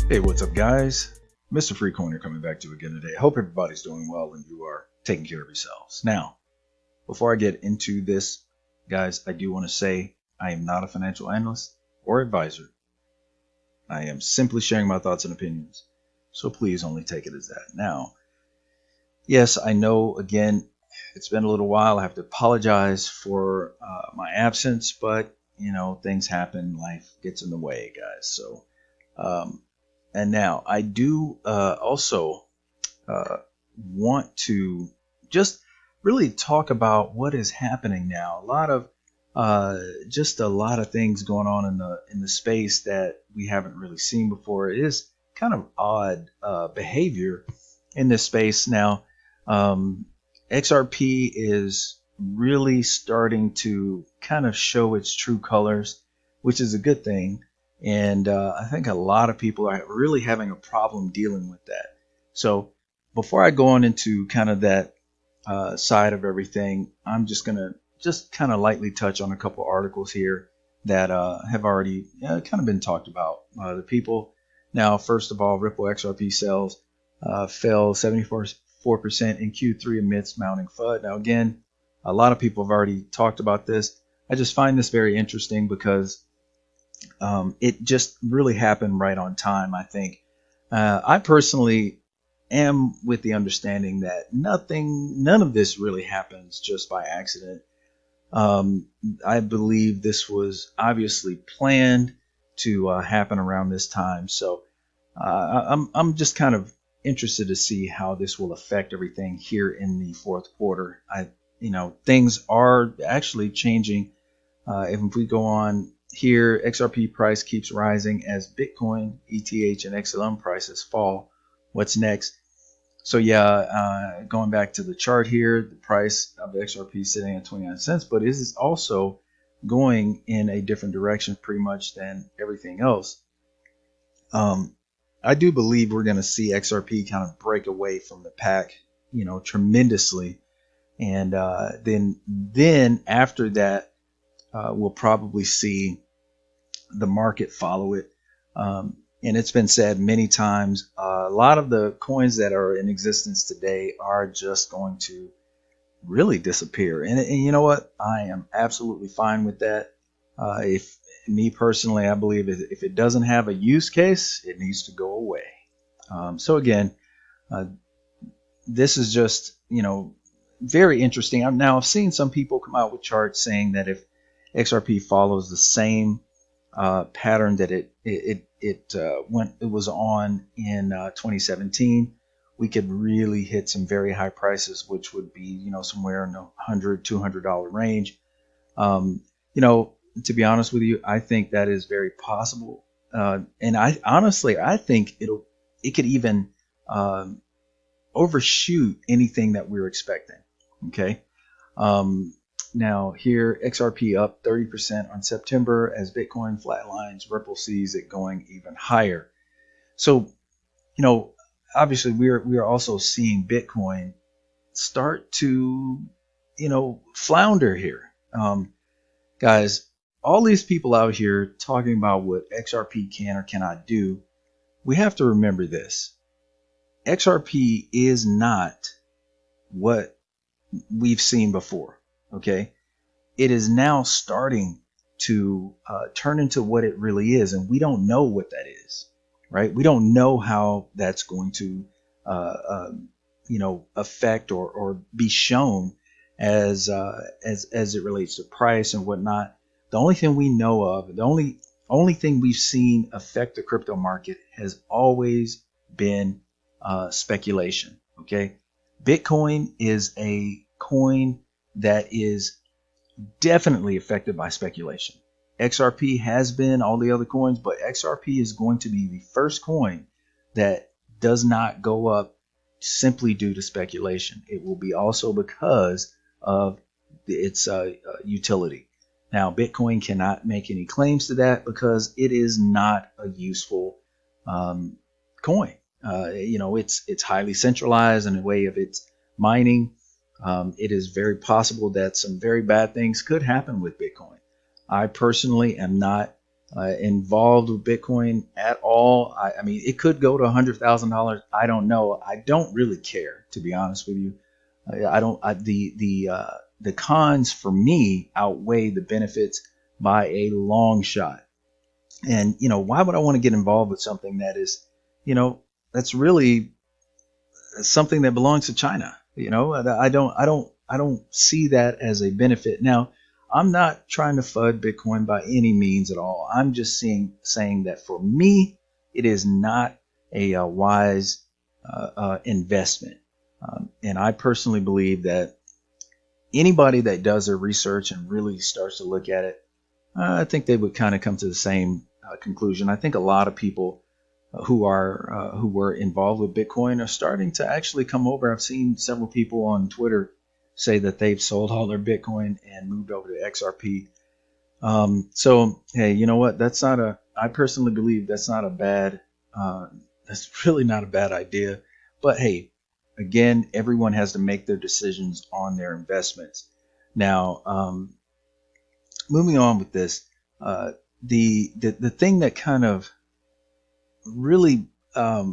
Hey, what's up, guys? Mr. Freecoiner coming back to you again today. I hope everybody's doing well and you are taking care of yourselves. Now, before I get into this, guys, I do want to say I am not a financial analyst or advisor. I am simply sharing my thoughts and opinions, so please only take it as that. Now, yes, I know, again, it's been a little while. I have to apologize for my absence, but, things happen. Life gets in the way, guys. So, and now I do also want to just really talk about what is happening now. Just a lot of things going on in the space that we haven't really seen before. It is kind of odd behavior in this space now. XRP is really starting to kind of show its true colors, which is a good thing. And I think a lot of people are really having a problem dealing with that. So before I go on into kind of that side of everything, I'm just going to just kind of lightly touch on a couple articles here that have already kind of been talked about by the people. Now, first of all, Ripple XRP sales fell 74% in Q3 amidst mounting FUD. Now, again, a lot of people have already talked about this. I just find this very interesting because it just really happened right on time, I think. I personally am with the understanding that none of this really happens just by accident. I believe this was obviously planned to happen around this time. So I'm just kind of interested to see how this will affect everything here in the fourth quarter. Things are actually changing. If we go on here, XRP price keeps rising as Bitcoin, ETH, and XLM prices fall. What's next? So going back to the chart here, the price of XRP is sitting at 29 cents, but it is also going in a different direction pretty much than everything else. I do believe we're going to see XRP kind of break away from the pack, tremendously. And then after that, we'll probably see the market follow it. And it's been said many times, a lot of the coins that are in existence today are just going to really disappear. And you know what? I am absolutely fine with that. If me personally, I believe if it doesn't have a use case, it needs to go away. So again, this is just, very interesting. I've seen some people come out with charts saying that if XRP follows the same pattern that it was on in 2017, we could really hit some very high prices, which would be somewhere in the $100-$200 range. To be honest with you, I think that is very possible, and I think it could even overshoot anything that we're expecting. Okay. Now here, XRP up 30% on September as Bitcoin flatlines. Ripple sees it going even higher. So, obviously we are also seeing Bitcoin start to, flounder here. Guys, all these people out here talking about what XRP can or cannot do, we have to remember this. XRP is not what we've seen before. Okay, it is now starting to turn into what it really is, and we don't know what that is, right? We don't know how that's going to, affect or be shown as it relates to price and whatnot. The only thing we know of, the only thing we've seen affect the crypto market has always been speculation. Okay, Bitcoin is a coin that is definitely affected by speculation. XRP has been all the other coins, but XRP is going to be the first coin that does not go up simply due to speculation. It will be also because of its utility. Now, Bitcoin cannot make any claims to that because it is not a useful coin. It's highly centralized in the way of its mining. It is very possible that some very bad things could happen with Bitcoin. I personally am not involved with Bitcoin at all. I mean, it could go to $100,000. I don't know. I don't really care, to be honest with you. I don't. The cons for me outweigh the benefits by a long shot. And why would I want to get involved with something that is, that's really something that belongs to China? I don't see that as a benefit. Now, I'm not trying to FUD Bitcoin by any means at all. I'm just saying that for me, it is not a wise investment. And I personally believe that anybody that does their research and really starts to look at it, I think they would kind of come to the same conclusion. I think a lot of people who were involved with Bitcoin are starting to actually come over. I've seen several people on Twitter say that they've sold all their Bitcoin and moved over to XRP. So hey, you know what? I personally believe that's not a bad. That's really not a bad idea. But hey, again, everyone has to make their decisions on their investments. Now, moving on with this, the thing that kind of really I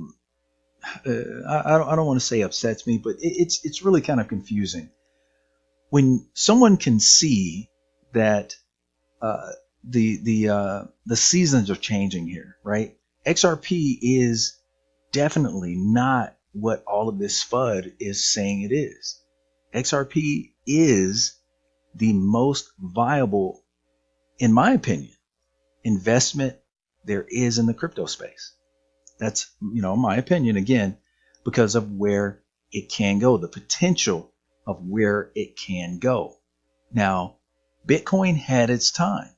don't want to say upsets me, but it's really kind of confusing when someone can see that the seasons are changing here, right? XRP is definitely not what all of this FUD is saying it is. XRP is the most viable, in my opinion, investment there is in the crypto space. That's, my opinion, again, because of where it can go, the potential of where it can go. Now, Bitcoin had its time.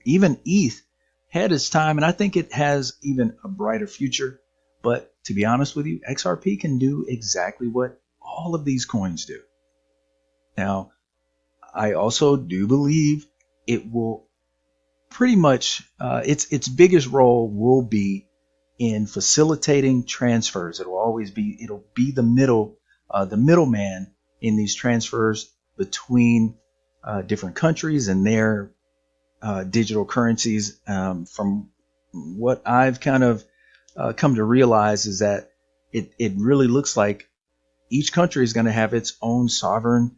Even ETH had its time, and I think it has even a brighter future. But to be honest with you, XRP can do exactly what all of these coins do. Now, I also do believe it will pretty much, its biggest role will be in facilitating transfers. It'll be the middleman in these transfers between different countries and their digital currencies. From what I've kind of come to realize is that it really looks like each country is going to have its own sovereign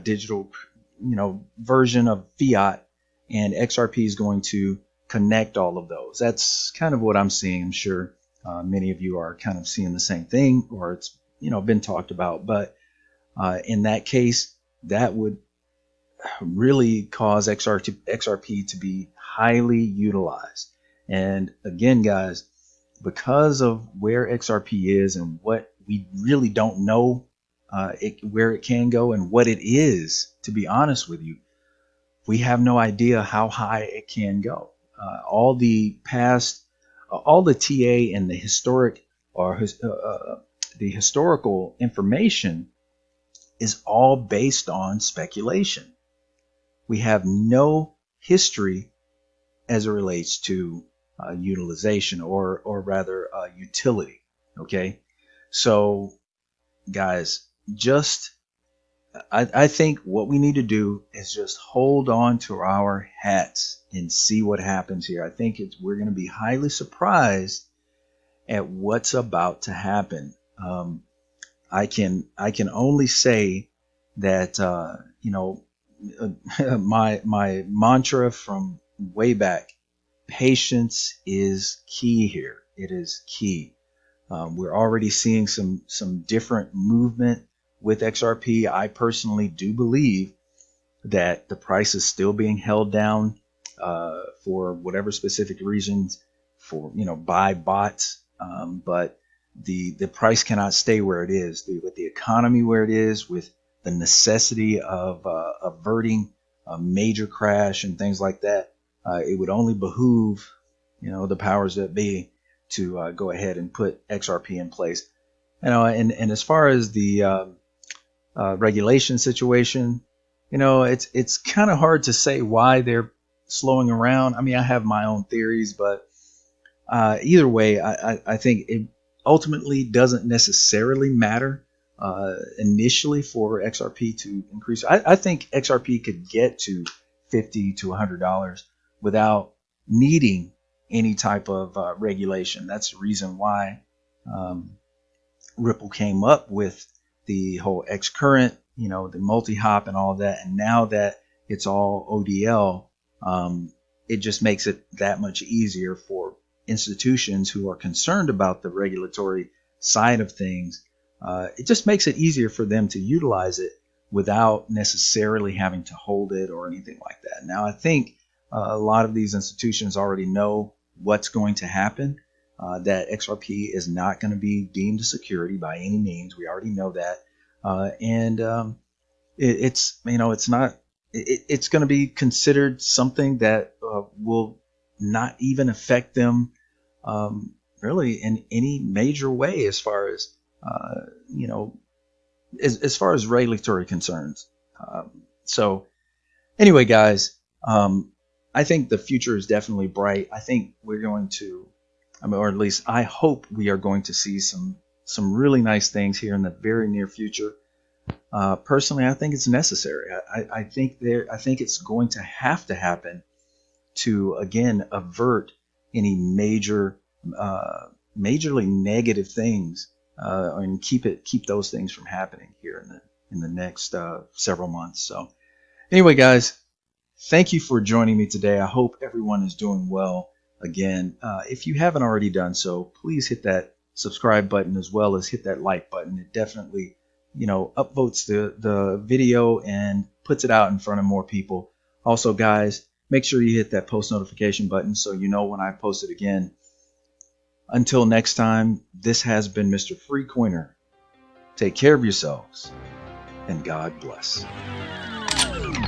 digital, version of fiat, and XRP is going to connect all of those. That's kind of what I'm seeing. I'm sure many of you are kind of seeing the same thing, or it's been talked about. But in that case, that would really cause XRP to be highly utilized. And again, guys, because of where XRP is and what we really don't know where it can go and what it is, to be honest with you, we have no idea how high it can go. All the TA and the historical information is all based on speculation. We have no history as it relates to utilization or rather utility. Okay, so guys, I think what we need to do is just hold on to our hats and see what happens here. I think we're going to be highly surprised at what's about to happen. I can only say that my mantra from way back: patience is key here. It is key. We're already seeing some different movement with XRP. I personally do believe that the price is still being held down for whatever specific reasons, by bots. But the price cannot stay where it is. With the economy where it is, with the necessity of averting a major crash and things like that, it would only behoove the powers that be to go ahead and put XRP in place. And as far as the regulation situation, it's kind of hard to say why they're slowing around. I mean, I have my own theories, but either way, I think it ultimately doesn't necessarily matter initially for XRP to increase. I think XRP could get to $50 to $100 without needing any type of regulation. That's the reason why Ripple came up with the whole X current, the multi-hop and all that. And now that it's all ODL, it just makes it that much easier for institutions who are concerned about the regulatory side of things. It just makes it easier for them to utilize it without necessarily having to hold it or anything like that. Now, I think a lot of these institutions already know what's going to happen, that XRP is not going to be deemed a security by any means. We already know that. It's going to be considered something that will not even affect them really in any major way as far as as far as regulatory concerns. So anyway, guys, I think the future is definitely bright. I think we're going to, or at least I hope we are going to see some really nice things here in the very near future. Personally, I think it's necessary. I think it's going to have to happen to again avert any majorly negative things, and keep those things from happening here in the next several months. So anyway, guys, thank you for joining me today. I hope everyone is doing well. Again, if you haven't already done so, please hit that subscribe button as well as hit that like button. It definitely upvotes the video and puts it out in front of more people. Also, guys, make sure you hit that post notification button so you know when I post it again. Until next time, this has been Mr. Free Coiner. Take care of yourselves, and God bless.